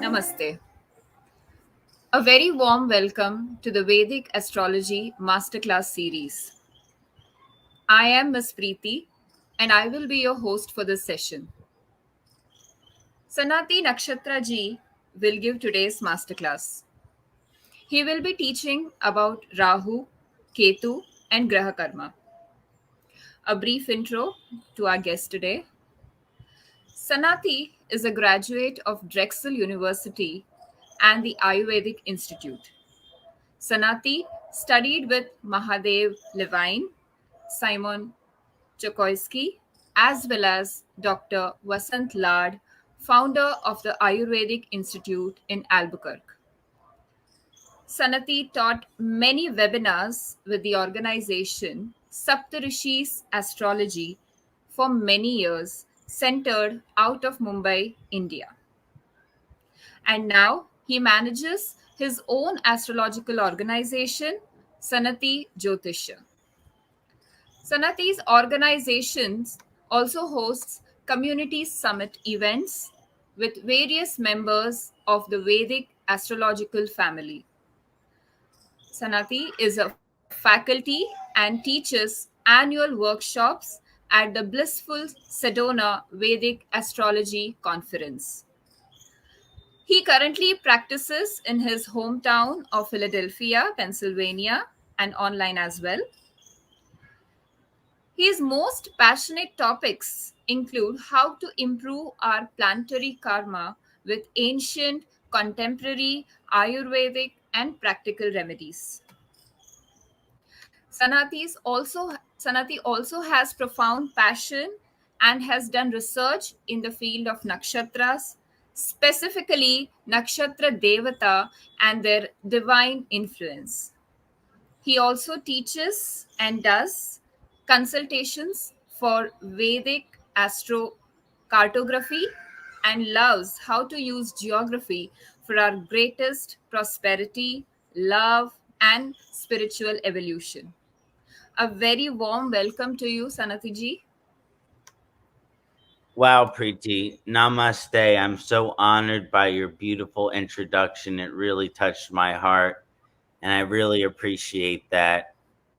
Namaste. A very warm welcome to the Vedic Astrology Masterclass series. I am Ms. Preeti and I will be your host for this session. Kṣaṇāti Nakshatra ji will give today's masterclass. He will be teaching about Rahu, Ketu, and Graha Karma. A brief intro to our guest today. Kṣaṇāti is a graduate of Drexel University and the Ayurvedic Institute. Kṣaṇāti studied with Mahadev Levine, Simon Chokoisky, as well as Dr. Vasant Lad, founder of the Ayurvedic Institute in Albuquerque. Kṣaṇāti taught many webinars with the organization Saptarishis Astrology for many years, centered out of Mumbai, India. And now he manages his own astrological organization, Kṣaṇāti Jyotish. Kṣaṇāti's organizations also hosts community summit events with various members of the Vedic astrological family. Kṣaṇāti is a faculty and teaches annual workshops at the Blissful Sedona Vedic Astrology Conference. He currently practices in his hometown of Philadelphia, Pennsylvania, and online as well. His most passionate topics include how to improve our planetary karma with ancient, contemporary, Ayurvedic, and practical remedies. Kṣaṇāti also has profound passion and has done research in the field of nakshatras, specifically nakshatra devata and their divine influence. He also teaches and does consultations for Vedic astrocartography and loves how to use geography for our greatest prosperity, love, and spiritual evolution. A very warm welcome to you, Kṣaṇāti ji. Wow, Preeti. Namaste. I'm so honored by your beautiful introduction. It really touched my heart, and I really appreciate that.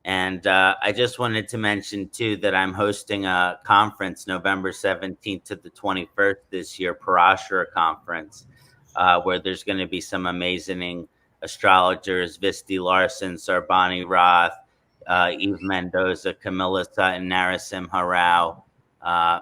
And I just wanted to mention, too, that I'm hosting a conference November 17th to the 21st this year, Parashara Conference, where there's going to be some amazing astrologers, Visti Larson, Sarbani Roth, Eve Mendoza, Camilla Sutton, Narasimha Rao,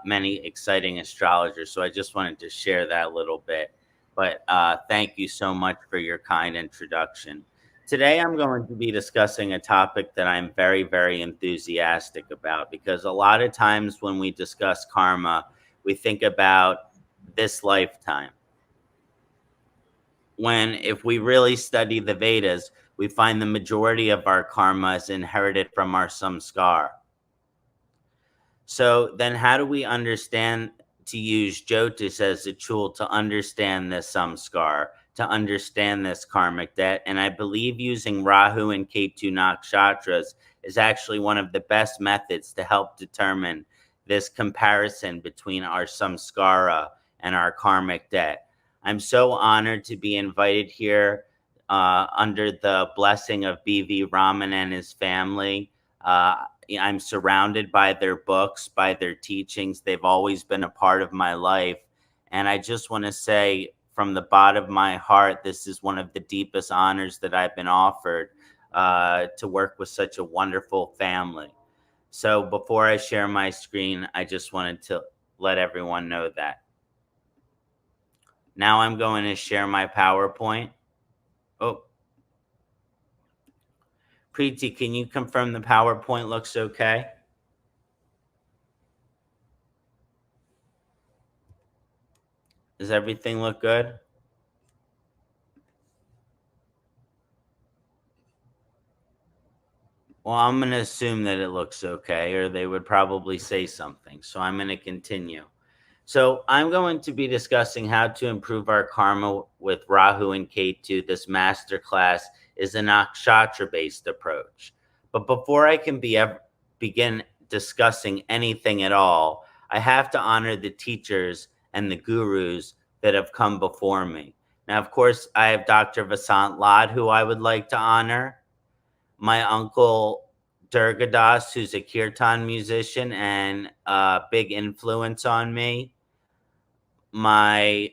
many exciting astrologers. So I just wanted to share that little bit. But thank you so much for your kind introduction. Today, I'm going to be discussing a topic that I'm very, very enthusiastic about, because a lot of times when we discuss karma, we think about this lifetime. When, if we really study the Vedas, we find the majority of our karma is inherited from our samskara. So then how do we understand to use Jyotish as a tool to understand this samskara, to understand this karmic debt? And I believe using Rahu and Ketu Nakshatras is actually one of the best methods to help determine this comparison between our samskara and our karmic debt. I'm so honored to be invited here under the blessing of B.V. Raman and his family. I'm surrounded by their books, by their teachings. They've always been a part of my life. And I just want to say from the bottom of my heart, this is one of the deepest honors that I've been offered to work with such a wonderful family. So before I share my screen, I just wanted to let everyone know that. Now I'm going to share my PowerPoint. Oh, Preeti, can you confirm the PowerPoint looks okay? Does everything look good? Well, I'm going to assume that it looks okay, or they would probably say something. So I'm going to continue. So I'm going to be discussing how to improve our karma with Rahu and Ketu. This masterclass is a nakshatra-based approach. But before I can begin discussing anything at all, I have to honor the teachers and the gurus that have come before me. Now, of course, I have Dr. Vasant Lad, who I would like to honor. My uncle Durgadas, who's a kirtan musician and a big influence on me. My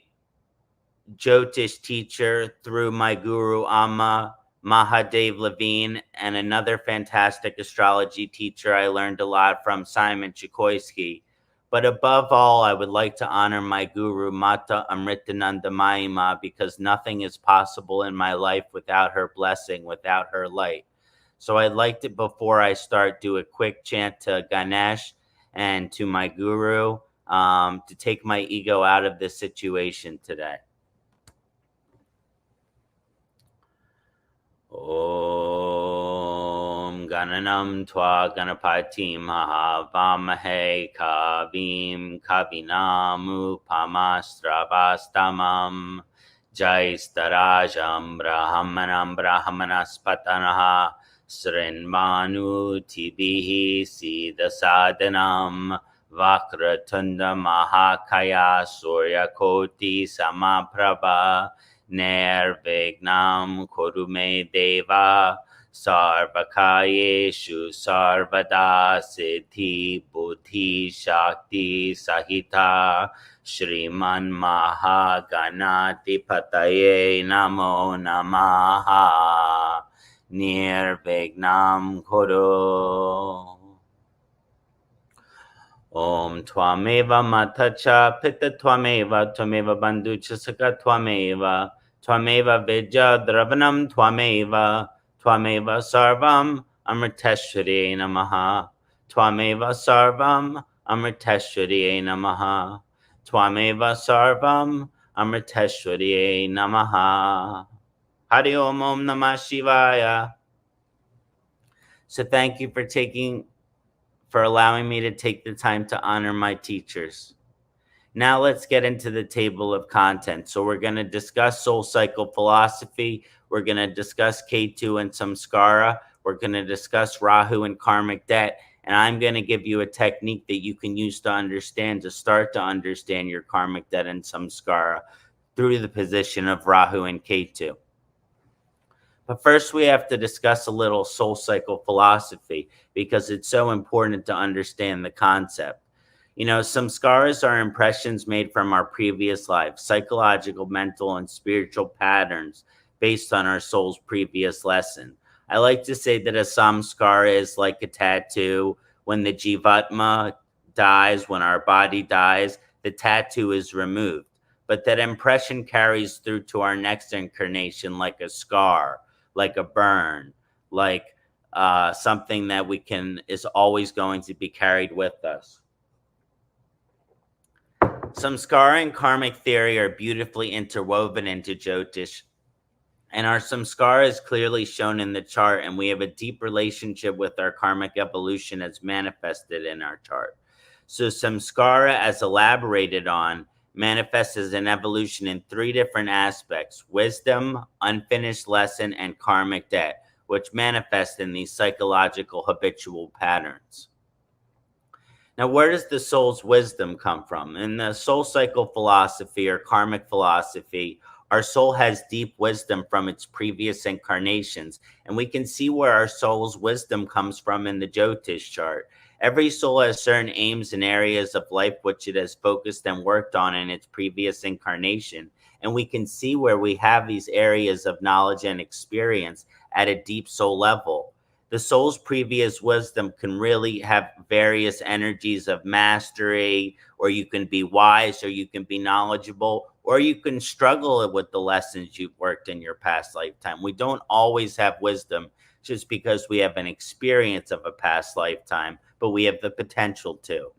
Jyotish teacher through my guru Amma Mahadev Levine, and another fantastic astrology teacher I learned a lot from, Simon Chikoisky. But above all, I would like to honor my guru Mata Amritananda Mayima, because nothing is possible in my life without her blessing, without her light. So I'd like to, before I start, do a quick chant to Ganesh and to my guru to take my ego out of this situation today. Om Gananam Twa Ganapati Mahavamahe Kavim Kavinam Upamastrabastamam Jaistarajam Brahmanam Brahmanaspatanaha Srinmanu Tibihi Siddhasadanam Vakratunda Mahakaya Surya Koti Samaprabha Nirvignam Kurume Deva Sarvakayeshu Sarvada Siddhi Buddhi Shakti Sahita Shriman Mahaganati Pataye Namo Namaha Nirvignam Kuru. Om Twameva Matacha Pitta Twameva Twameva Bandhucha Saka Twameva Twameva Vidya Dravanam Twameva Twameva Sarvam Amriteshwari Namaha Twameva Sarvam Amriteshwari Namaha Twameva Sarvam Amriteshwari Namaha. Hari Om Om Namah Shivaya. So thank you for allowing me to take the time to honor my teachers. Now let's get into the table of contents. So we're going to discuss soul cycle philosophy. We're going to discuss Ketu and Samskara. We're going to discuss Rahu and Karmic Debt. And I'm going to give you a technique that you can use to start to understand your Karmic Debt and Samskara through the position of Rahu and Ketu. But first, we have to discuss a little soul cycle philosophy, because it's so important to understand the concept. You know, samskaras are impressions made from our previous lives, psychological, mental, and spiritual patterns based on our soul's previous lesson. I like to say that a samskara is like a tattoo. When the jivatma dies, when our body dies, the tattoo is removed. But that impression carries through to our next incarnation like a scar, like a burn, like something that is always going to be carried with us. Samskara and karmic theory are beautifully interwoven into Jyotish, and our samskara is clearly shown in the chart, and we have a deep relationship with our karmic evolution as manifested in our chart. So samskara, as elaborated on, manifests as an evolution in three different aspects: wisdom, unfinished lesson, and karmic debt, which manifest in these psychological habitual patterns. Now, where does the soul's wisdom come from? In the soul cycle philosophy or karmic philosophy, our soul has deep wisdom from its previous incarnations, and we can see where our soul's wisdom comes from in the Jyotish chart. Every soul has certain aims and areas of life which it has focused and worked on in its previous incarnation, and we can see where we have these areas of knowledge and experience at a deep soul level. The soul's previous wisdom can really have various energies of mastery, or you can be wise, or you can be knowledgeable, or you can struggle with the lessons you've worked in your past lifetime. We don't always have wisdom just because we have an experience of a past lifetime, but we have the potential to.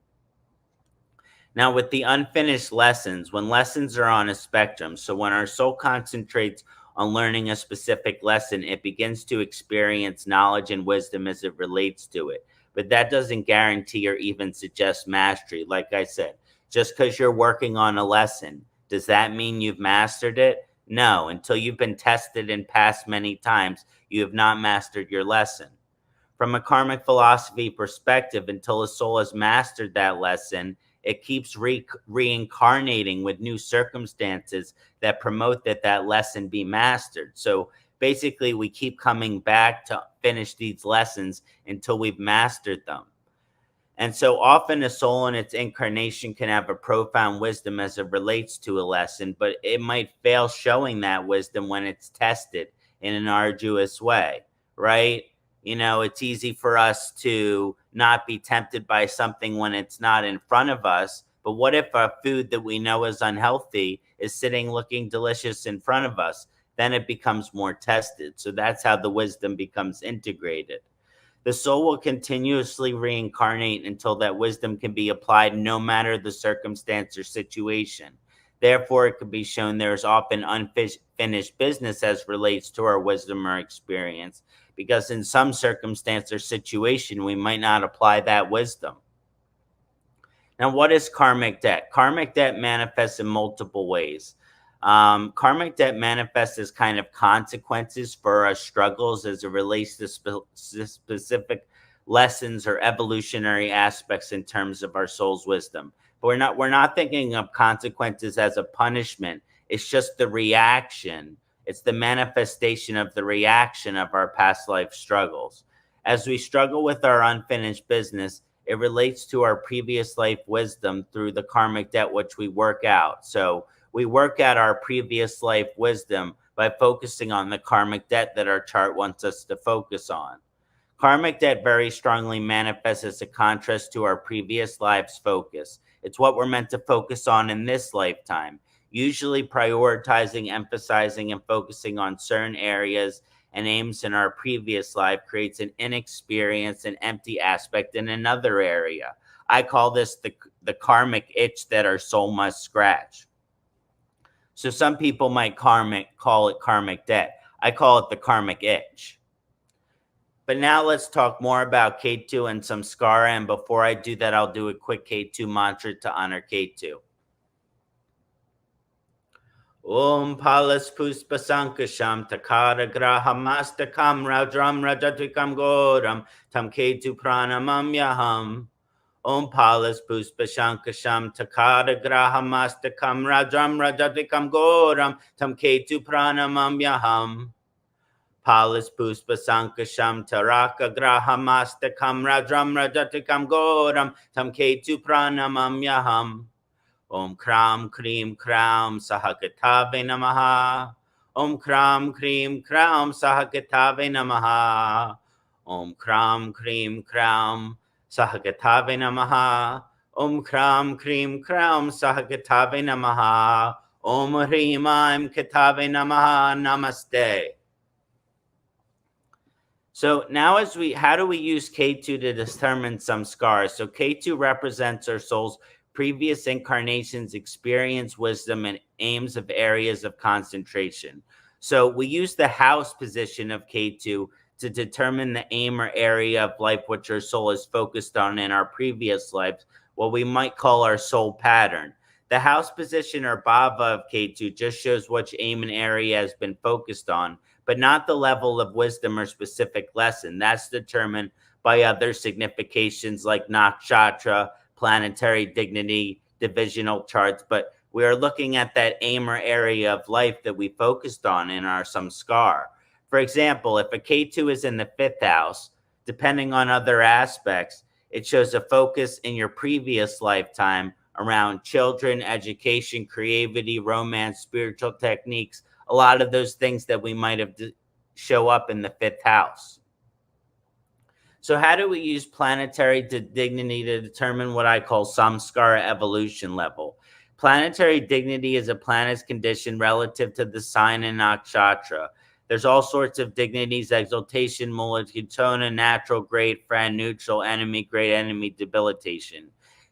Now, with the unfinished lessons, when lessons are on a spectrum, so when our soul concentrates on learning a specific lesson, it begins to experience knowledge and wisdom as it relates to it. But that doesn't guarantee or even suggest mastery. Like I said, just because you're working on a lesson, does that mean you've mastered it? No, until you've been tested and passed many times, you have not mastered your lesson. From a karmic philosophy perspective, until a soul has mastered that lesson, it keeps reincarnating with new circumstances that promote that lesson be mastered. So basically, we keep coming back to finish these lessons until we've mastered them. And so often a soul in its incarnation can have a profound wisdom as it relates to a lesson, but it might fail showing that wisdom when it's tested in an arduous way, right? It's easy for us to not be tempted by something when it's not in front of us. But what if a food that we know is unhealthy is sitting looking delicious in front of us? Then it becomes more tested. So that's how the wisdom becomes integrated. The soul will continuously reincarnate until that wisdom can be applied no matter the circumstance or situation. Therefore, it can be shown there is often unfinished business as relates to our wisdom or experience, because in some circumstance or situation, we might not apply that wisdom. Now, what is karmic debt? Karmic debt manifests in multiple ways. Karmic debt manifests as kind of consequences for our struggles as it relates to specific lessons or evolutionary aspects in terms of our soul's wisdom. But we're not thinking of consequences as a punishment. It's just the reaction. It's the manifestation of the reaction of our past life struggles. As we struggle with our unfinished business, it relates to our previous life wisdom through the karmic debt, which we work out. So we work out our previous life wisdom by focusing on the karmic debt that our chart wants us to focus on. Karmic debt very strongly manifests as a contrast to our previous life's focus. It's what we're meant to focus on in this lifetime, usually prioritizing, emphasizing, and focusing on certain areas and aims in our previous life creates an inexperienced and empty aspect in another area. I call this the karmic itch that our soul must scratch. So some people might call it karmic debt. I call it the karmic itch. But now let's talk more about Ketu and Samskara. And before I do that, I'll do a quick Ketu mantra to honor Ketu. Om Palas Puspa Sankasham Takara Grahamastakam Rajram Rajatikam Goram Tam Ketu Pranamam Yaham. Om Palas Puspa Shankasham Takara Grahamastakam Rajram Rajatikam Goram Tam Ketu Pranamam Yaham. Palas Puspa Sankasham Taraka Grahamastakam Rajram Rajatikam Goram Tam Ketu Pranamam Yaham. Om Kram Krim Kram Sahakatave Namaha. Om Kram Krim Kram Sahakatave Namaha. Om Kram Krim Kram Sahakatave Namaha. Om Kram Krim Kram Sahakatave Namaha. Om Hrim Aim Katave Namaha. Namaste. So now how do we use Ketu to determine samskara? So Ketu represents our soul's previous incarnations, experience, wisdom, and aims of areas of concentration. So we use the house position of Ketu to determine the aim or area of life which our soul is focused on in our previous lives, what we might call our soul pattern. The house position or bhava of Ketu just shows which aim and area has been focused on, but not the level of wisdom or specific lesson. That's determined by other significations like Nakshatra, planetary dignity, divisional charts, but we are looking at that aim or area of life that we focused on in our samskar. For example, if a Ketu is in the 5th house, depending on other aspects, it shows a focus in your previous lifetime around children, education, creativity, romance, spiritual techniques, a lot of those things that we might have show up in the 5th house. So how do we use planetary dignity to determine what I call samskara evolution level? Planetary dignity is a planet's condition relative to the sign and nakshatra. There's all sorts of dignities: exaltation, mulatitona, natural, great, friend, neutral, enemy, great enemy, debilitation.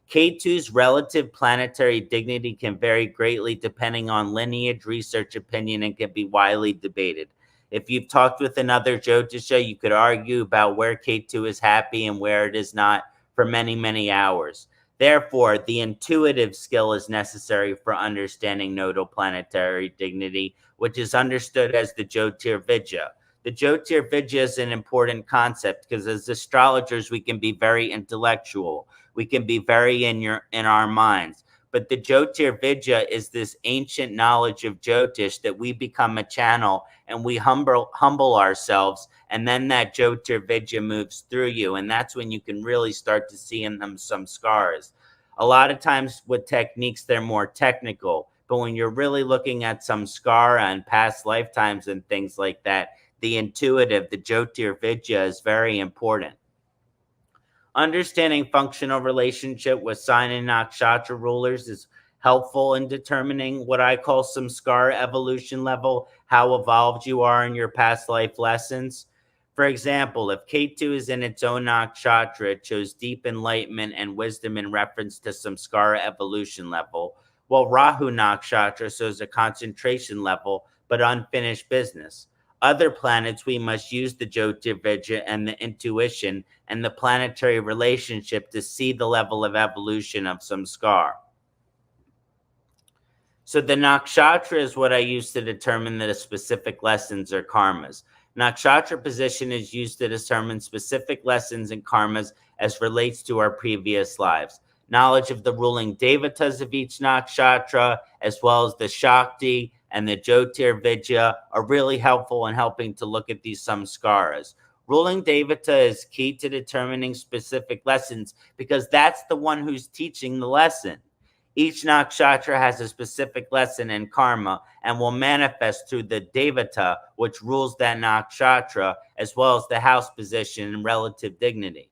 Ketu's relative planetary dignity can vary greatly depending on lineage, research, opinion, and can be widely debated. If you've talked with another Jyotisha, you could argue about where Ketu is happy and where it is not for many, many hours. Therefore, the intuitive skill is necessary for understanding nodal planetary dignity, which is understood as the Jyotirvidya. The Jyotirvidya is an important concept because as astrologers, we can be very intellectual. we can be very in our minds. But the Jyotir Vidya is this ancient knowledge of Jyotish that we become a channel and we humble ourselves, and then that Jyotir Vidya moves through you, and that's when you can really start to see in them some scars. A lot of times with techniques, they're more technical, but when you're really looking at some samskara and past lifetimes and things like that, the intuitive, the Jyotir Vidya is very important. Understanding functional relationship with sign and nakshatra rulers is helpful in determining what I call samskara evolution level, how evolved you are in your past life lessons. For example, if Ketu is in its own nakshatra, it shows deep enlightenment and wisdom in reference to samskara evolution level, while Rahu nakshatra shows a concentration level but unfinished business. Other planets, we must use the Jyotirvidya and the intuition and the planetary relationship to see the level of evolution of samskar. So the nakshatra is what I use to determine the specific lessons or karmas. Nakshatra position is used to determine specific lessons and karmas as relates to our previous lives. Knowledge of the ruling devatas of each nakshatra, as well as the Shakti and the Jyotir Vidya, are really helpful in helping to look at these samskaras. Ruling devata is key to determining specific lessons because that's the one who's teaching the lesson. Each nakshatra has a specific lesson in karma and will manifest through the devata, which rules that nakshatra, as well as the house position and relative dignity.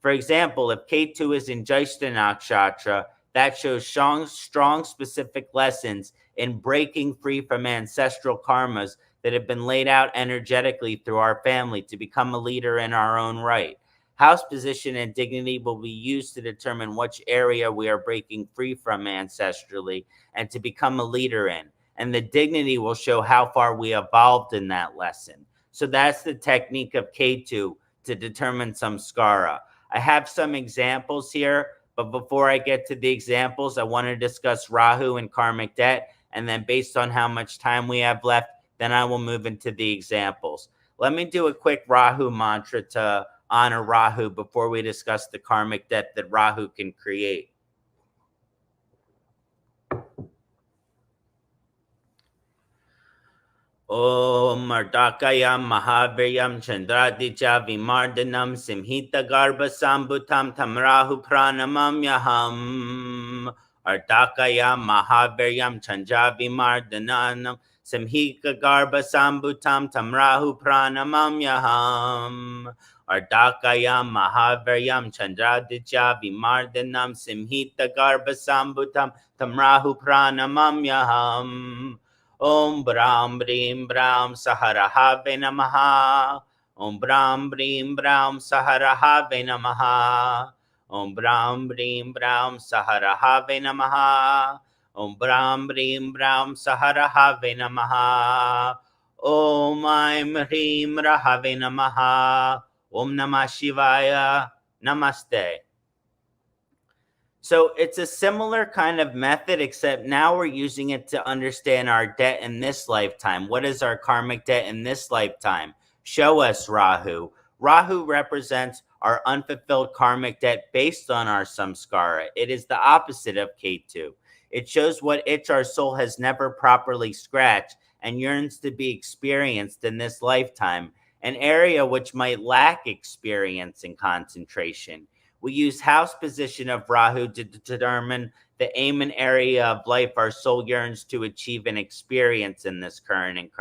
For example, if Ketu is in Jyeshta nakshatra, that shows strong specific lessons in breaking free from ancestral karmas that have been laid out energetically through our family to become a leader in our own right. House position and dignity will be used to determine which area we are breaking free from ancestrally and to become a leader in. And the dignity will show how far we evolved in that lesson. So that's the technique of Ketu to determine samskara. I have some examples here, but before I get to the examples, I want to discuss Rahu and karmic debt. And then based on how much time we have left, then I will move into the examples. Let me do a quick Rahu mantra to honor Rahu before we discuss the karmic debt that Rahu can create. Om Mardakayam Mahaviryam Chandraditya Vimardanam Simhita Garbha Sambutam Tamrahu Pranamamyaham Ardakayam Mahaviryam Chandra Vimardanam Simhita Garbha Sambutam Tamrahu Pranamamyaham Ardakayam Mahaviryam Chandraditya Vimardanam Simhita Garbha Sambutam Tamrahu Pranamamyaham Om Brahm Brim Brahm Saharahave Namaha. Om Brahm Brim Brahm Saharahave Namaha. Om Brahm Brim Brahm Saharahave Namaha. Om Brahm Brim Brahm Saharahave Namaha. Om Aim Hrim Rahave Namaha. Om Namah Shivaya. Namaste. So it's a similar kind of method, except now we're using it to understand our debt in this lifetime. What is our karmic debt in this lifetime? Show us, Rahu. Rahu represents our unfulfilled karmic debt based on our samskara. It is the opposite of Ketu. It shows what itch our soul has never properly scratched and yearns to be experienced in this lifetime, an area which might lack experience and concentration. We use house position of Rahu to determine the aim and area of life our soul yearns to achieve and experience in this current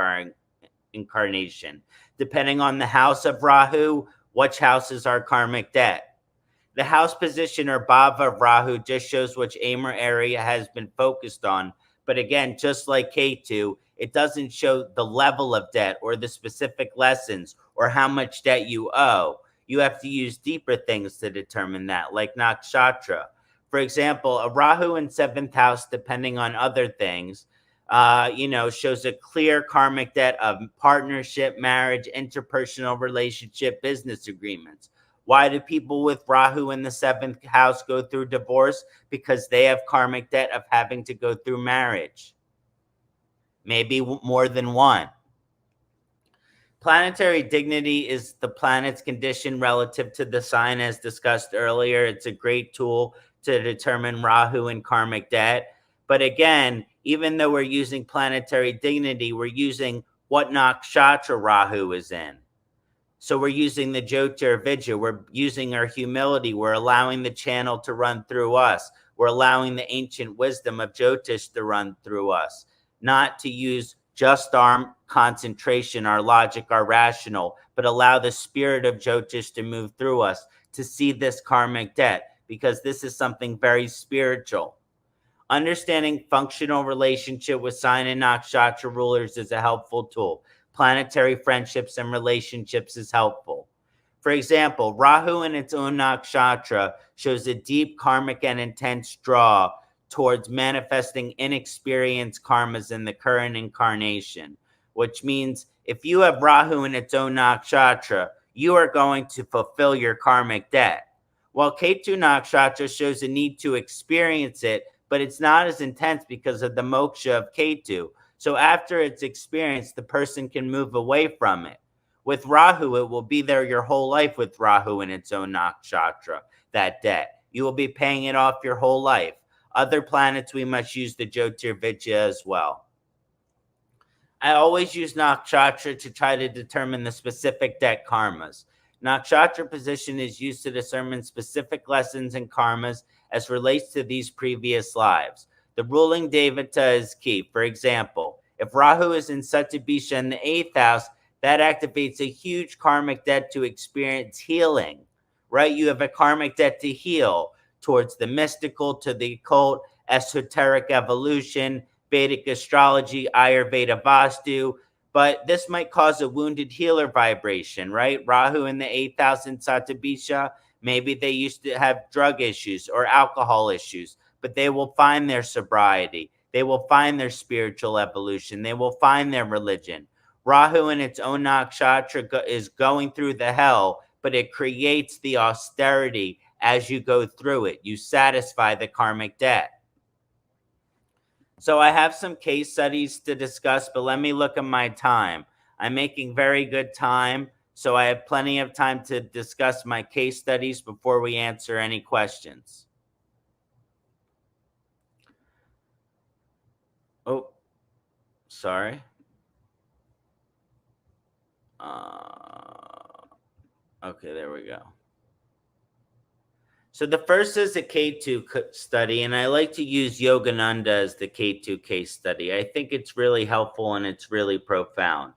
incarnation. Depending on the house of Rahu, which house is our karmic debt? The house position or bhava of Rahu just shows which aim or area has been focused on. But again, just like Ketu, it doesn't show the level of debt or the specific lessons or how much debt you owe. You have to use deeper things to determine that, like nakshatra. For example, a Rahu in 7th house, depending on other things, shows a clear karmic debt of partnership, marriage, interpersonal relationship, business agreements. Why do people with Rahu in the 7th house go through divorce? Because they have karmic debt of having to go through marriage. Maybe more than one. Planetary dignity is the planet's condition relative to the sign, as discussed earlier. It's a great tool to determine Rahu and karmic debt. But again, even though we're using planetary dignity, we're using what nakshatra Rahu is in. So we're using the Jyotish, we're using our humility, we're allowing the channel to run through us, we're allowing the ancient wisdom of Jyotish to run through us, not to use just our concentration, our logic, our rational, but allow the spirit of Jyotish to move through us to see this karmic debt, because this is something very spiritual. Understanding functional relationship with sign and nakshatra rulers is a helpful tool. Planetary friendships and relationships is helpful. For example, Rahu in its own nakshatra shows a deep karmic and intense draw towards manifesting inexperienced karmas in the current incarnation, which means if you have Rahu in its own nakshatra, you are going to fulfill your karmic debt. While Ketu nakshatra shows a need to experience it, but it's not as intense because of the moksha of Ketu. So after it's experienced, the person can move away from it. With Rahu, it will be there your whole life with Rahu in its own nakshatra, that debt. You will be paying it off your whole life. Other planets, we must use the Jyotish as well. I always use nakshatra to try to determine the specific debt karmas. Nakshatra position is used to determine specific lessons and karmas as relates to these previous lives. The ruling devata is key. For example, if Rahu is in Satyabisha in the 8th house, that activates a huge karmic debt to experience healing, right? You have a karmic debt to heal towards the mystical, to the occult, esoteric evolution, Vedic astrology, Ayurveda, Vastu, but this might cause a wounded healer vibration, right? Rahu in the 8th house in Satyabisha, maybe they used to have drug issues or alcohol issues, but they will find their sobriety. They will find their spiritual evolution. They will find their religion. Rahu in its own nakshatra is going through the hell, but it creates the austerity as you go through it. You satisfy the karmic debt. So I have some case studies to discuss, but let me look at my time. I'm making very good time, so I have plenty of time to discuss my case studies before we answer any questions. Oh, sorry. Okay, there we go. So the first is a Ketu study, and I like to use Yogananda as the Ketu case study. I think it's really helpful and it's really profound.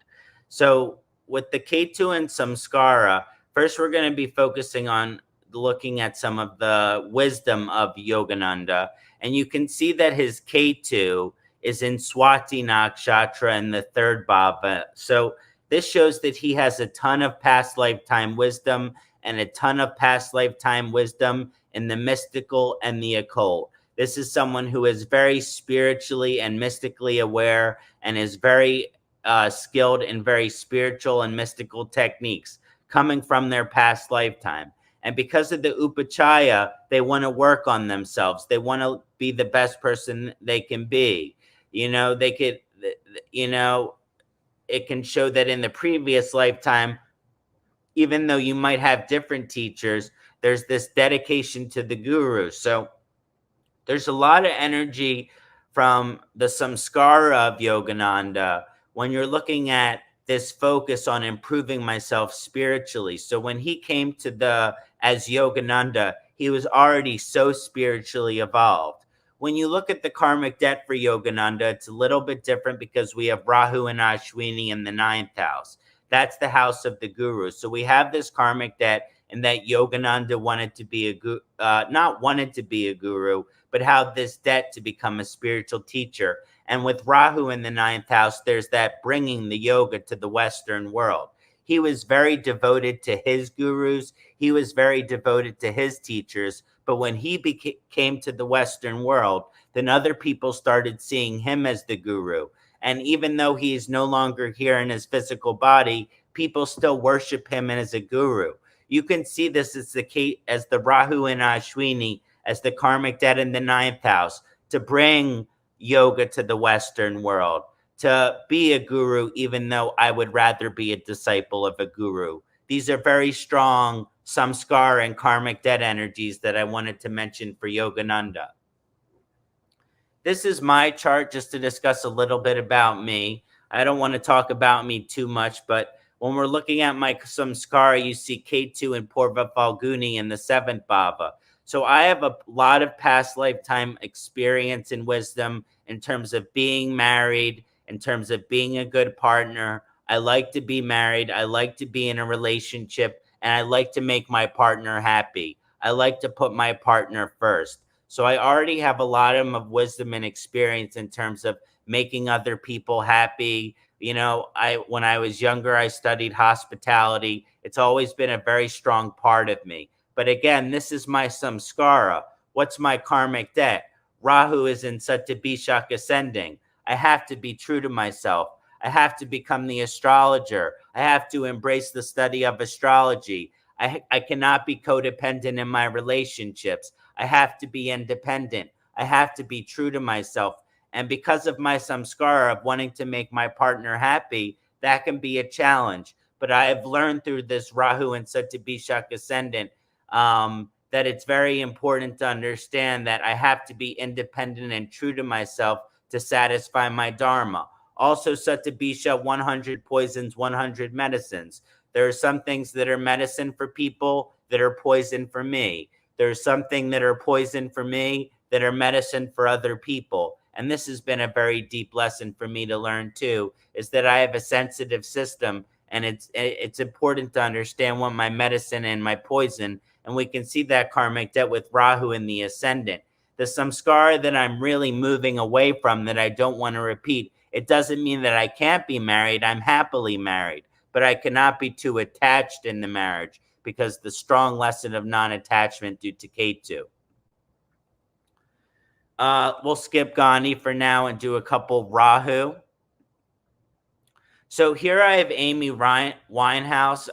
So with the Ketu and Samskara, first we're going to be focusing on looking at some of the wisdom of Yogananda, and you can see that his Ketu is in Swati Nakshatra in the 3rd bhava. So this shows that he has a ton of past lifetime wisdom and a ton of past lifetime wisdom in the mystical and the occult. This is someone who is very spiritually and mystically aware and is very skilled in very spiritual and mystical techniques coming from their past lifetime. And because of the upachaya, they want to work on themselves. They want to be the best person they can be. They could, it can show that in the previous lifetime, even though you might have different teachers, there's this dedication to the guru. So there's a lot of energy from the samskara of Yogananda when you're looking at this focus on improving myself spiritually. So when he came to as Yogananda, he was already so spiritually evolved. When you look at the karmic debt for Yogananda, it's a little bit different because we have Rahu and Ashwini in the 9th house. That's the house of the guru. So we have this karmic debt, and that Yogananda wanted to be not wanted to be a guru, but how this debt to become a spiritual teacher. And with Rahu in the 9th house, there's that bringing the yoga to the Western world. He was very devoted to his gurus. He was very devoted to his teachers. But when he came to the Western world, then other people started seeing him as the guru. And even though he is no longer here in his physical body, people still worship him as a guru. You can see this as the Rahu and Ashwini, as the karmic debt in the 9th house, to bring yoga to the Western world. to be a guru, even though I would rather be a disciple of a guru. These are very strong samskara and karmic debt energies that I wanted to mention for Yogananda. This is my chart just to discuss a little bit about me. I don't want to talk about me too much, but when we're looking at my samskara, you see Ketu and Purva Falguni in the seventh bhava. So I have a lot of past lifetime experience and wisdom in terms of being married, in terms of being a good partner. I like to be married. I like to be in a relationship, and I like to make my partner happy. I like to put my partner first. So I already have a lot of wisdom and experience in terms of making other people happy. You know, when I was younger, I studied hospitality. It's always been a very strong part of me. But again, this is my samskara. What's my karmic debt? Rahu is in Satyabhishak ascending. I have to be true to myself. I have to become the astrologer. I have to embrace the study of astrology. I cannot be codependent in my relationships. I have to be independent. I have to be true to myself. And because of my samskara of wanting to make my partner happy, that can be a challenge. But I have learned through this Rahu and Satyabhishak ascendant that it's very important to understand that I have to be independent and true to myself to satisfy my dharma. Also, Satyabhisha, 100 poisons, 100 medicines. There are some things that are medicine for people that are poison for me. There's something that are poison for me that are medicine for other people. And this has been a very deep lesson for me to learn too, is that I have a sensitive system, and it's important to understand what my medicine and my poison. And we can see that karmic debt with Rahu in the ascendant. The samskara that I'm really moving away from, that I don't want to repeat, it doesn't mean that I can't be married. I'm happily married, but I cannot be too attached in the marriage, because the strong lesson of non-attachment due to Ketu. We'll skip Gandhi for now and do a couple Rahu. So here I have Amy Winehouse.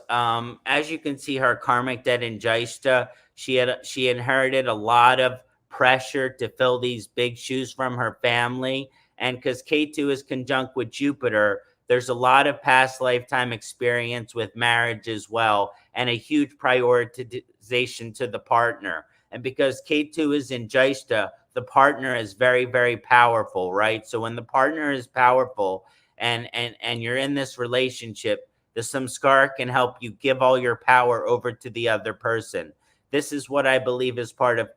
As you can see, her karmic debt in Jyeshta, she inherited a lot of pressure to fill these big shoes from her family. And because Ketu is conjunct with Jupiter, there's a lot of past lifetime experience with marriage as well, and a huge prioritization to the partner. And because Ketu is in Jyeshta, the partner is very, very powerful, right? So when the partner is powerful, and you're in this relationship, the samskara can help you give all your power over to the other person. This is what I believe is part of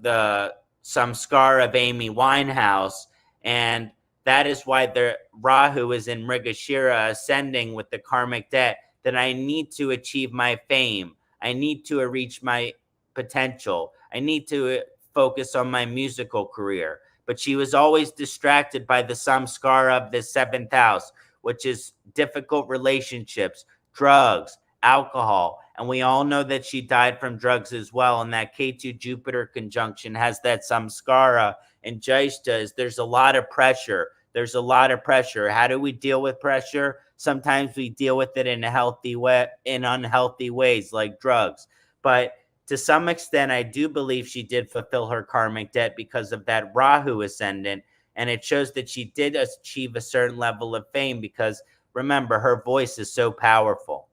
the samskara of Amy Winehouse, and that is why the Rahu is in Mrigashira ascending with the karmic debt, that I need to achieve my fame. I need to reach my potential. I need to focus on my musical career. But she was always distracted by the samskara of the seventh house, which is difficult relationships, drugs, alcohol. And we all know that she died from drugs as well. And that Ketu Jupiter conjunction has that samskara. And Jyeshta is there's a lot of pressure. There's a lot of pressure. How do we deal with pressure? Sometimes we deal with it in a healthy way, in unhealthy ways, like drugs. But to some extent, I do believe she did fulfill her karmic debt because of that Rahu ascendant. And it shows that she did achieve a certain level of fame because, remember, her voice is so powerful.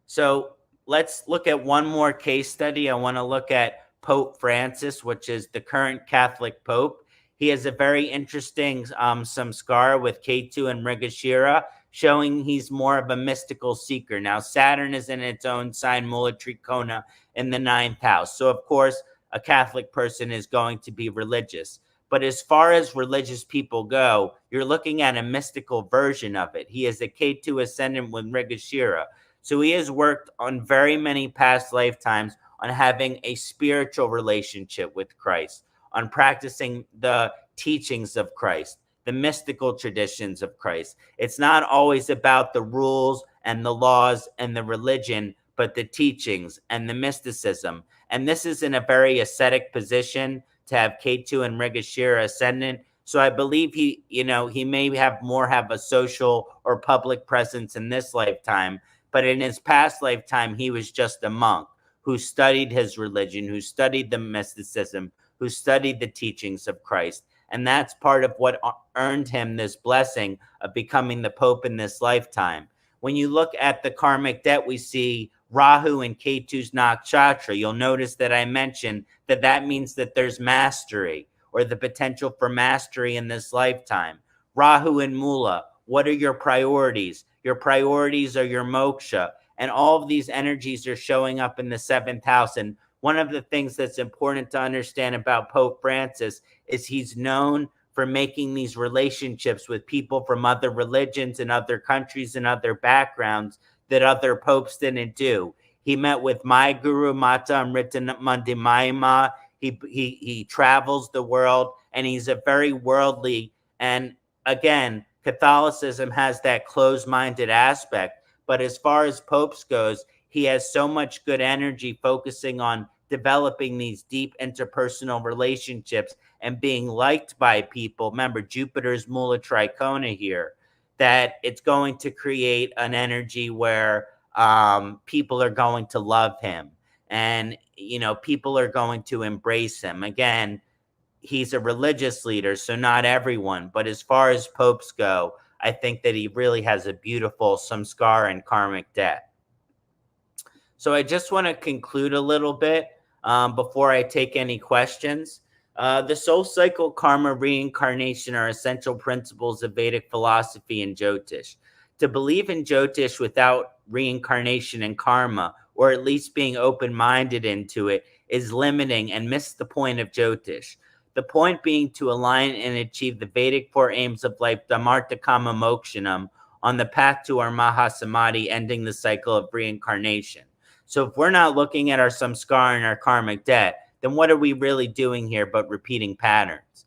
So let's look at one more case study. I want to look at Pope Francis, which is the current Catholic Pope. He has a very interesting samskara with Ketu and Mrigashira, showing he's more of a mystical seeker. Now, Saturn is in its own sign, Mula Trikona, in the ninth house. So, of course, a Catholic person is going to be religious. But as far as religious people go, you're looking at a mystical version of it. He is a Ketu ascendant with Mrigashira. So he has worked on very many past lifetimes on having a spiritual relationship with Christ, on practicing the teachings of Christ, the mystical traditions of Christ. It's not always about the rules and the laws and the religion, but the teachings and the mysticism. And this is in a very ascetic position to have Ketu and Mrigashira ascendant. So I believe he may have a social or public presence in this lifetime, but in his past lifetime, he was just a monk who studied his religion, who studied the mysticism, who studied the teachings of Christ. And that's part of what earned him this blessing of becoming the Pope in this lifetime. When you look at the karmic debt, we see Rahu and Ketu's Nakshatra. You'll notice that I mentioned that that means that there's mastery or the potential for mastery in this lifetime. Rahu and Mula, what are your priorities? Your priorities are your moksha. And all of these energies are showing up in the seventh house. And one of the things that's important to understand about Pope Francis is he's known for making these relationships with people from other religions and other countries and other backgrounds that other popes didn't do. He met with my guru, Mata Amrita Mandimayama. He travels the world, and he's a very worldly. And again, Catholicism has that closed-minded aspect. But as far as popes goes, he has so much good energy focusing on developing these deep interpersonal relationships and being liked by people. Remember, Jupiter's Mula Tricona here, that it's going to create an energy where people are going to love him, and people are going to embrace him. Again, he's a religious leader, so not everyone, but as far as popes go, I think that he really has a beautiful samskara and karmic debt. So I just want to conclude a little bit before I take any questions. The soul cycle, karma, reincarnation are essential principles of Vedic philosophy and Jyotish. To believe in Jyotish without reincarnation and karma, or at least being open-minded into it, is limiting and miss the point of Jyotish. The point being to align and achieve the Vedic four aims of life, Dhammartha Kama Mokshanam, on the path to our Mahasamadhi, ending the cycle of reincarnation. So if we're not looking at our samskara and our karmic debt, then what are we really doing here but repeating patterns?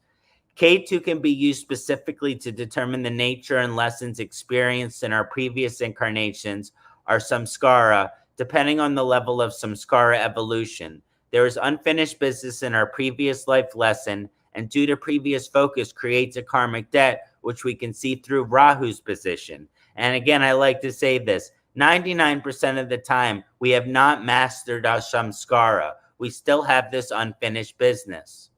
Ketu can be used specifically to determine the nature and lessons experienced in our previous incarnations, our samskara, depending on the level of samskara evolution. There is unfinished business in our previous life lesson, and due to previous focus creates a karmic debt, which we can see through Rahu's position. And again, I like to say this, 99% of the time, we have not mastered our samskara. We still have this unfinished business.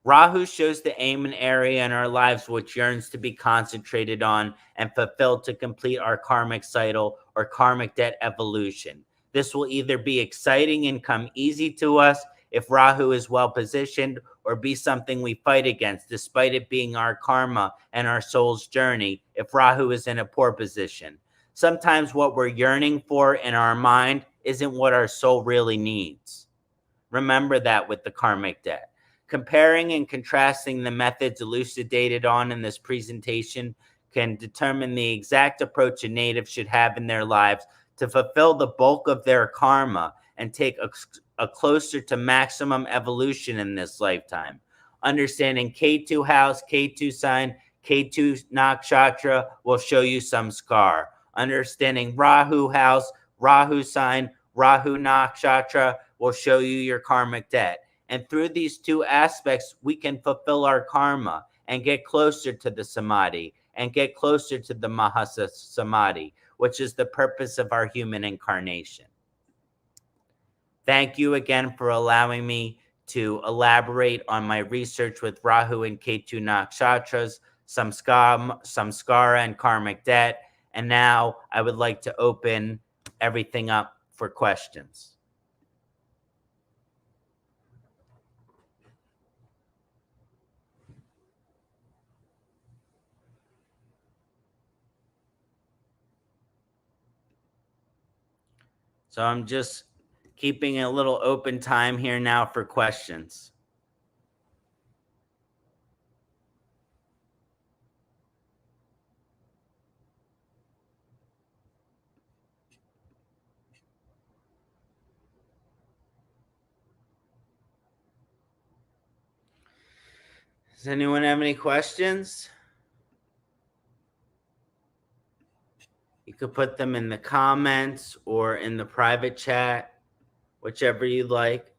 Rahu shows the aim and area in our lives which yearns to be concentrated on and fulfilled to complete our karmic cycle or karmic debt evolution. This will either be exciting and come easy to us if Rahu is well positioned, or be something we fight against despite it being our karma and our soul's journey if Rahu is in a poor position. Sometimes what we're yearning for in our mind isn't what our soul really needs. Remember that with the karmic debt. Comparing and contrasting the methods elucidated on in this presentation can determine the exact approach a native should have in their lives to fulfill the bulk of their karma and take a closer to maximum evolution in this lifetime. Understanding Ketu house, Ketu sign, Ketu nakshatra will show you samskar. Understanding Rahu house, Rahu sign, Rahu nakshatra will show you your karmic debt. And through these two aspects, we can fulfill our karma and get closer to the samadhi and get closer to the mahasa samadhi, which is the purpose of our human incarnation. Thank you again for allowing me to elaborate on my research with Rahu and Ketu nakshatras, samskara and karmic debt. And now I would like to open everything up for questions. So I'm just keeping a little open time here now for questions. Does anyone have any questions? You could put them in the comments or in the private chat, whichever you like.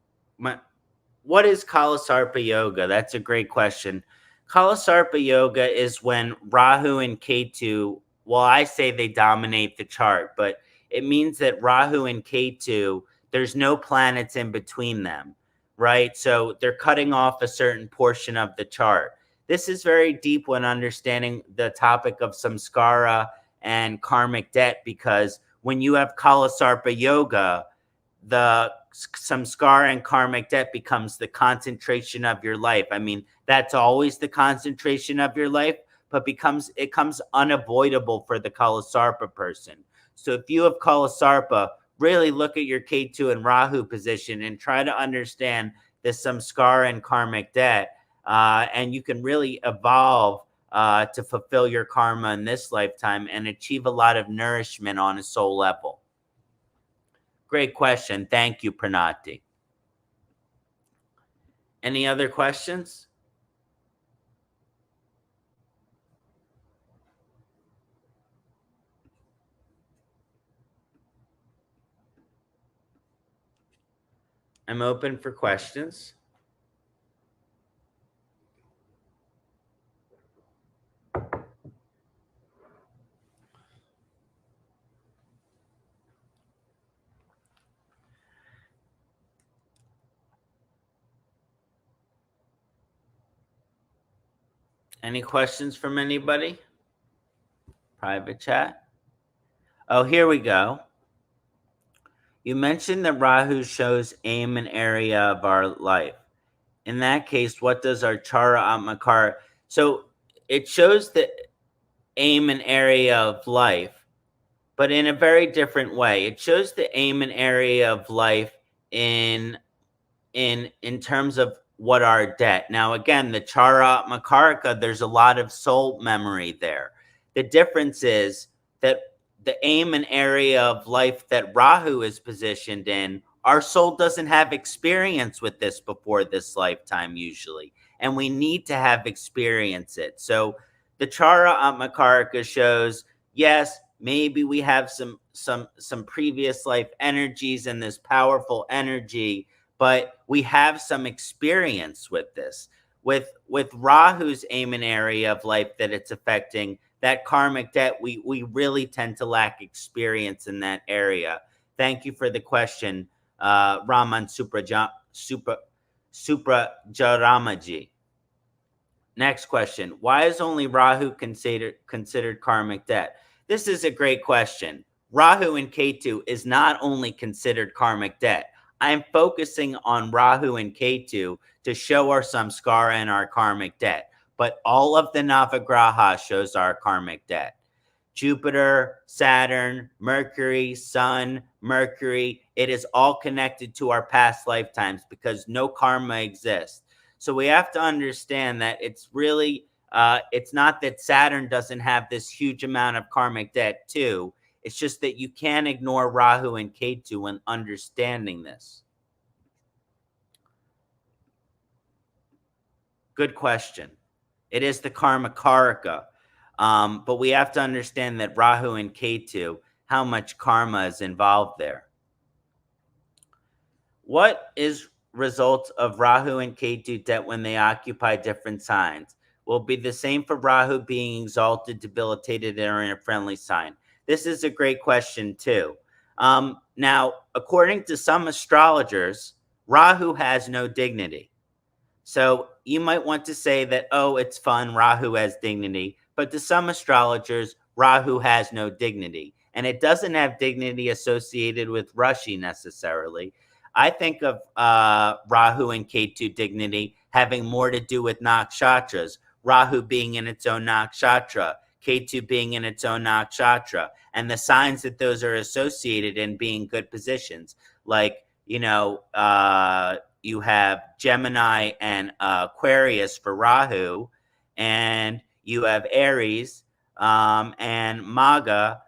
What is Kalasarpa Yoga? That's a great question. Kalasarpa Yoga is when Rahu and Ketu, well, I say they dominate the chart, but it means that Rahu and Ketu, there's no planets in between them. right? So they're cutting off a certain portion of the chart. This is very deep when understanding the topic of samskara and karmic debt, because when you have Kalasarpa yoga, the samskara and karmic debt becomes the concentration of your life. I mean, that's always the concentration of your life, but it comes unavoidable for the Kalasarpa person. So if you have Kalasarpa, really look at your Ketu and Rahu position and try to understand the samskara and karmic debt, and you can really evolve to fulfill your karma in this lifetime and achieve a lot of nourishment on a soul level. Great question. Thank you, Kṣaṇāti. Any other questions? I'm open for questions. Any questions from anybody? Private chat. Oh, here we go. You mentioned that Rahu shows aim and area of our life. In that case, what does our Chara Atmakara? So it shows the aim and area of life, but in a very different way. It shows the aim and area of life in terms of what our debt. Now, again, the Chara Makaraka, there's a lot of soul memory there. The difference is that the aim and area of life that Rahu is positioned in, our soul doesn't have experience with this before this lifetime usually, and we need to have experience it. So the Chara Atmakarika shows, yes, maybe we have some previous life energies and this powerful energy, but we have some experience with this. With Rahu's aim and area of life that it's affecting, that karmic debt, we really tend to lack experience in that area. Thank you for the question, Raman Suprajaramaji. Next question. Why is only Rahu considered karmic debt? This is a great question. Rahu and Ketu is not only considered karmic debt. I'm focusing on Rahu and Ketu to show our samskara and our karmic debt. But all of the Navagraha shows our karmic debt. Jupiter, Saturn, Mercury, Sun, Mercury, it is all connected to our past lifetimes because no karma exists. So we have to understand that it's really, it's not that Saturn doesn't have this huge amount of karmic debt too. It's just that you can't ignore Rahu and Ketu when understanding this. Good question. It is the karma karaka. But we have to understand that Rahu and Ketu, how much karma is involved there. What is result of Rahu and Ketu debt when they occupy different signs? Will be the same for Rahu being exalted, debilitated, or in a friendly sign. This is a great question too. Now, according to some astrologers, Rahu has no dignity. So you might want to say that, oh, it's fun, Rahu has dignity. But to some astrologers, Rahu has no dignity. And it doesn't have dignity associated with Rashi necessarily. I think of Rahu and Ketu dignity having more to do with nakshatras. Rahu being in its own nakshatra, Ketu being in its own nakshatra, and the signs that those are associated in being good positions. Like, you have Gemini and Aquarius for Rahu, and you have Aries and Maga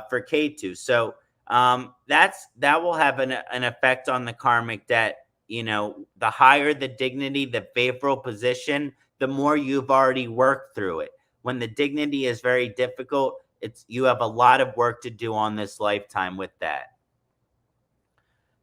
for Ketu. So that will have an effect on the karmic debt. The higher the dignity, the favorable position, the more you've already worked through it. When the dignity is very difficult, you have a lot of work to do on this lifetime with that.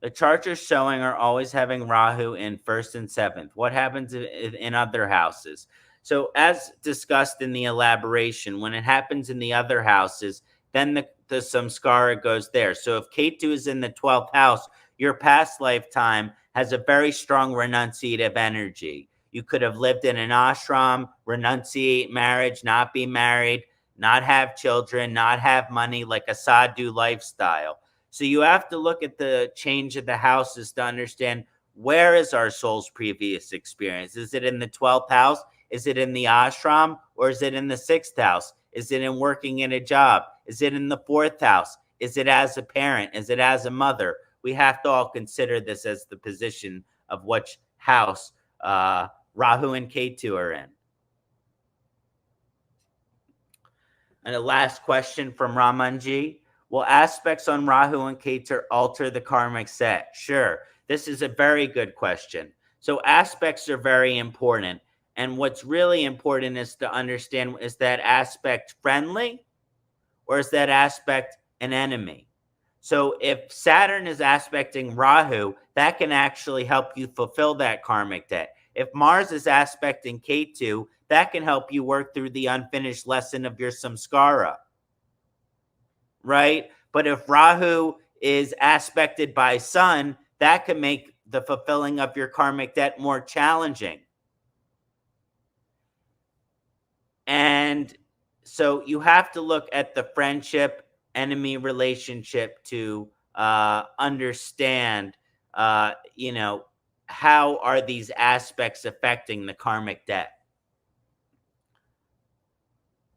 The charts are showing are always having Rahu in 1st and 7th. What happens in other houses? So as discussed in the elaboration, when it happens in the other houses, then the samskara goes there. So if Ketu is in the 12th house, your past lifetime has a very strong renunciative energy. You could have lived in an ashram, renunciate marriage, not be married, not have children, not have money, like a sadhu lifestyle. So you have to look at the change of the houses to understand, where is our soul's previous experience? Is it in the 12th house? Is it in the ashram? Or is it in the 6th house? Is it in working in a job? Is it in the 4th house? Is it as a parent? Is it as a mother? We have to all consider this as the position of which house Rahu and Ketu are in. And the last question from Ramanji: will aspects on Rahu and Ketu alter the karmic set? Sure. This is a very good question. So aspects are very important. And what's really important is to understand, is that aspect friendly or is that aspect an enemy? So if Saturn is aspecting Rahu, that can actually help you fulfill that karmic debt. If Mars is aspecting Ketu, that can help you work through the unfinished lesson of your samskara, right? But if Rahu is aspected by Sun, that can make the fulfilling of your karmic debt more challenging. And so you have to look at the friendship enemy relationship to understand, how are these aspects affecting the karmic debt?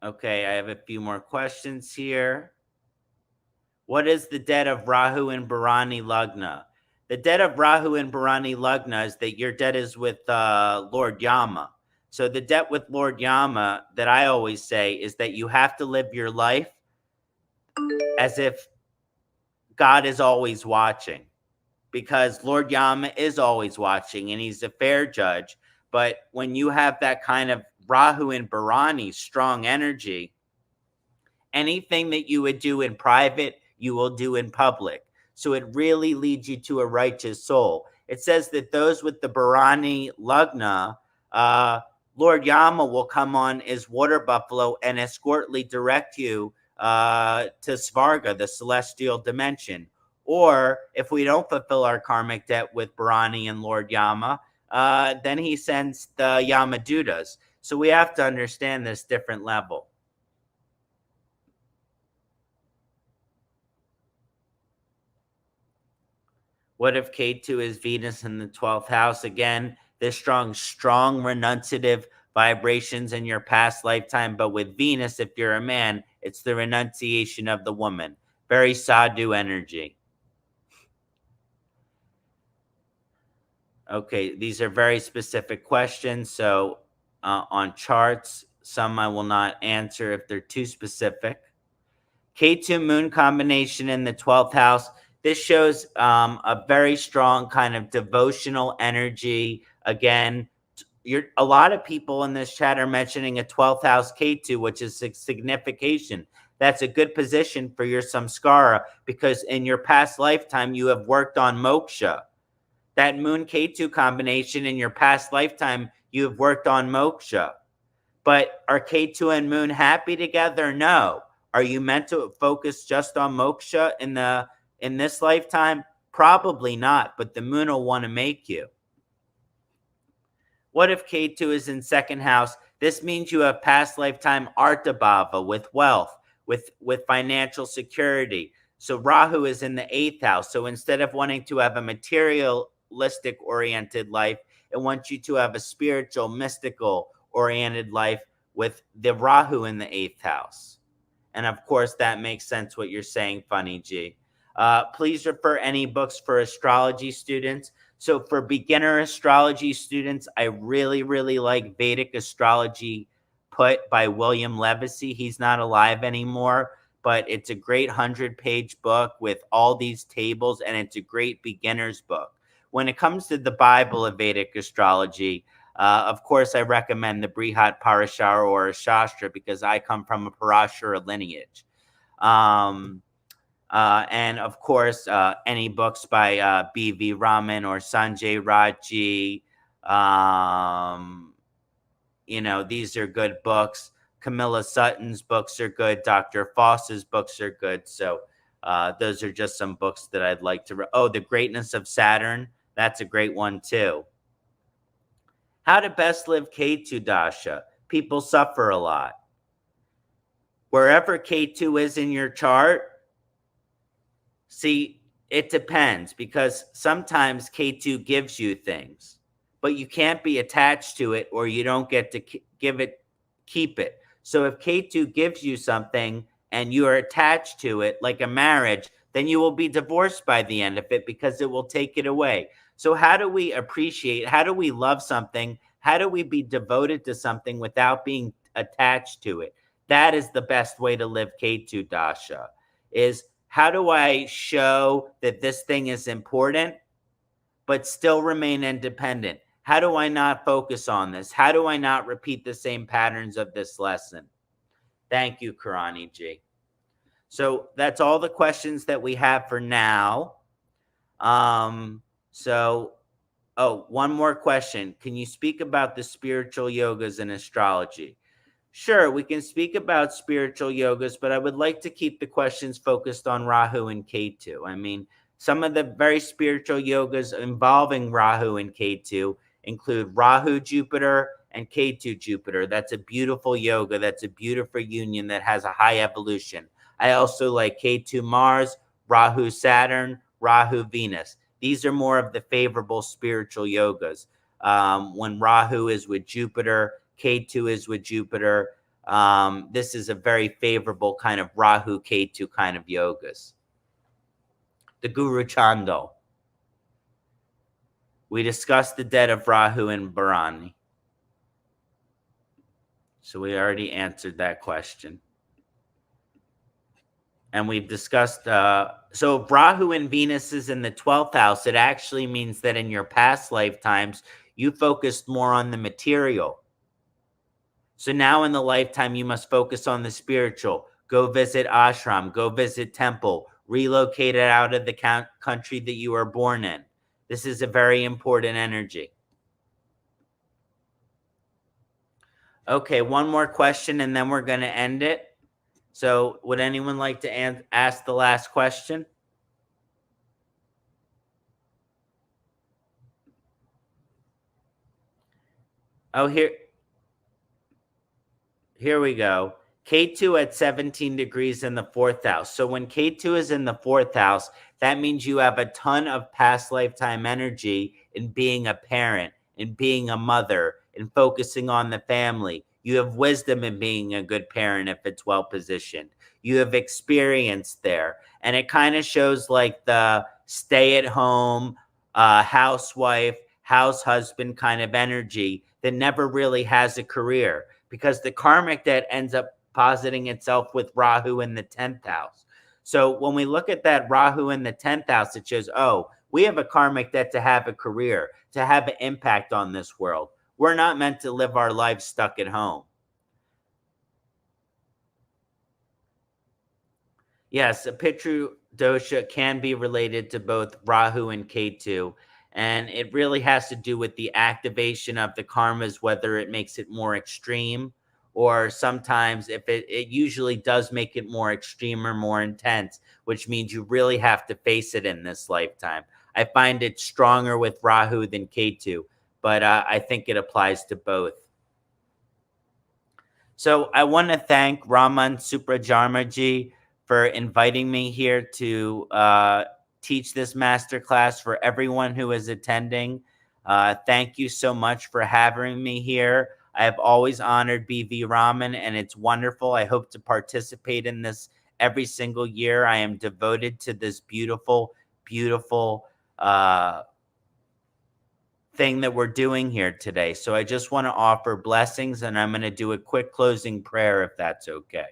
Okay, I have a few more questions here. What is the debt of Rahu and Bharani Lagna? The debt of Rahu and Bharani Lagna is that your debt is with Lord Yama. So the debt with Lord Yama, that I always say, is that you have to live your life as if God is always watching, because Lord Yama is always watching and he's a fair judge. But when you have that kind of Rahu and Bharani strong energy, anything that you would do in private, you will do in public. So it really leads you to a righteous soul. It says that those with the Bharani Lagna, Lord Yama will come on as water buffalo and escortly direct you to Svarga, the celestial dimension. Or if we don't fulfill our karmic debt with Bharani and Lord Yama, then he sends the Yamadutas. So we have to understand this different level. What if Ketu is Venus in the 12th house? Again, there's strong renunciative vibrations in your past lifetime. But with Venus, if you're a man, it's the renunciation of the woman. Very sadhu energy. Okay, these are very specific questions. So on charts, some I will not answer if they're too specific. Ketu moon combination in the 12th house. This shows a very strong kind of devotional energy. Again, a lot of people in this chat are mentioning a 12th house Ketu, which is signification. That's a good position for your samskara, because in your past lifetime, you have worked on moksha. That moon Ketu combination in your past lifetime, you have worked on moksha. But are Ketu and moon happy together? No. Are you meant to focus just on moksha in this lifetime? Probably not, but the moon will want to make you. What if Ketu is in 2nd house? This means you have past lifetime artabhava, with wealth, with financial security. So Rahu is in the 8th house. So instead of wanting to have a materialistic oriented life, it wants you to have a spiritual, mystical oriented life with the Rahu in the 8th house. And of course, that makes sense what you're saying, Funny G. Please refer any books for astrology students. So for beginner astrology students, I really, really like Vedic Astrology Put by William Levacy. He's not alive anymore, but it's a great 100-page book with all these tables, and it's a great beginner's book. When it comes to the Bible of Vedic astrology, of course, I recommend the Brihat Parashara or Shastra, because I come from a Parashara lineage. And of course, any books by B.V. Raman or Sanjay Raji. These are good books. Camilla Sutton's books are good. Dr. Foss's books are good. So those are just some books that I'd like to read. Oh, The Greatness of Saturn. That's a great one too. How to best live Ketu Dasha. People suffer a lot. Wherever Ketu is in your chart, see, it depends, because sometimes Ketu gives you things, but you can't be attached to it, or you don't get to keep it. So if Ketu gives you something and you are attached to it, like a marriage, then you will be divorced by the end of it, because it will take it away. So how do we appreciate, how do we love something? How do we be devoted to something without being attached to it? That is the best way to live Ketu Dasha, is how do I show that this thing is important, but still remain independent? How do I not focus on this? How do I not repeat the same patterns of this lesson? Thank you, Kṣaṇāti ji. So that's all the questions that we have for now. One more question. Can you speak about the spiritual yogas and astrology? Sure, we can speak about spiritual yogas, but I would like to keep the questions focused on Rahu and Ketu. I mean, some of the very spiritual yogas involving Rahu and Ketu include Rahu Jupiter and Ketu Jupiter. That's a beautiful yoga. That's a beautiful union that has a high evolution. I also like Ketu Mars, Rahu Saturn, Rahu Venus. These are more of the favorable spiritual yogas. When Rahu is with Jupiter, Ketu is with Jupiter. This is a very favorable kind of Rahu Ketu kind of yogas. The Guru Chandal. We discussed the debt of Rahu and Bharani. So we already answered that question. And we've discussed, so if Rahu and Venus is in the 12th house, it actually means that in your past lifetimes, you focused more on the material. So now in the lifetime, you must focus on the spiritual. Go visit ashram, go visit temple, relocate it out of the country that you were born in. This is a very important energy. Okay, one more question and then we're going to end it. So would anyone like to ask the last question? Oh, here we go. Ketu at 17 degrees in the 4th house. So when Ketu is in the 4th house, that means you have a ton of past lifetime energy in being a parent, in being a mother, in focusing on the family. You have wisdom in being a good parent if it's well positioned. You have experience there. And it kind of shows like the stay at home, housewife, house husband kind of energy that never really has a career, because the karmic debt ends up positing itself with Rahu in the 10th house. So when we look at that Rahu in the 10th house, it shows, oh, we have a karmic debt to have a career, to have an impact on this world. We're not meant to live our lives stuck at home. Yes, a Pitru dosha can be related to both Rahu and Ketu, and it really has to do with the activation of the karmas, whether it makes it more extreme, or sometimes if it usually does make it more extreme or more intense, which means you really have to face it in this lifetime. I find it stronger with Rahu than Ketu, but I think it applies to both. So I want to thank Raman Suprajarmaji for inviting me here to teach this masterclass for everyone who is attending. Thank you so much for having me here. I have always honored BV Raman, and it's wonderful. I hope to participate in this every single year. I am devoted to this beautiful, beautiful thing that we're doing here today. So I just want to offer blessings, and I'm going to do a quick closing prayer if that's okay.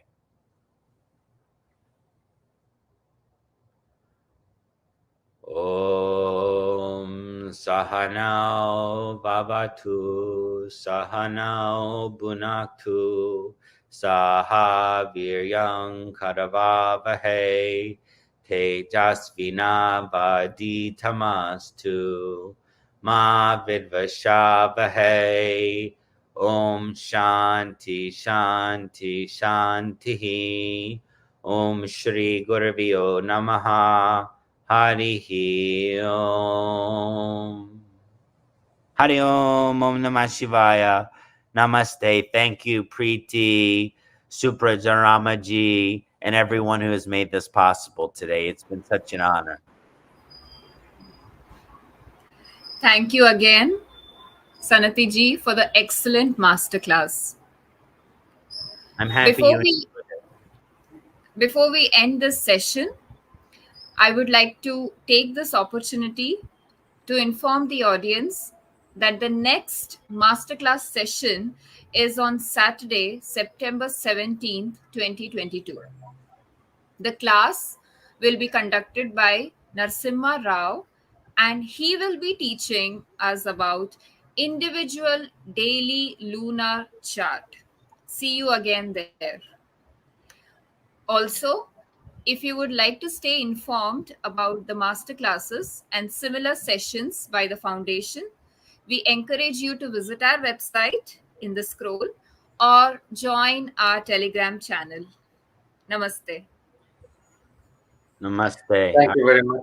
Om Sahanao Bhavatu Sahanao Bunaktu Saha Viryam Karavavahe Tejasvina Vaditamastu Ma Vidvashavahe. Om Shanti Shanti Shanti. Om Shri Guruvyo Namaha. Harihi Om. Hari Om. Om Namah Shivaya. Namaste. Thank you, Preeti, Suprajaramaji, and everyone who has made this possible today. It's been such an honor. Thank you again, Kṣaṇāti ji, for the excellent masterclass. I'm happy Before you we before we end this session, I would like to take this opportunity to inform the audience that the next masterclass session is on Saturday, September 17th, 2022. The class will be conducted by Narsimha Rao, and he will be teaching us about individual daily lunar chart. See you again there. Also, if you would like to stay informed about the master classes and similar sessions by the foundation, we encourage you to visit our website in the scroll or join our Telegram channel. Namaste. Namaste. Thank you very much.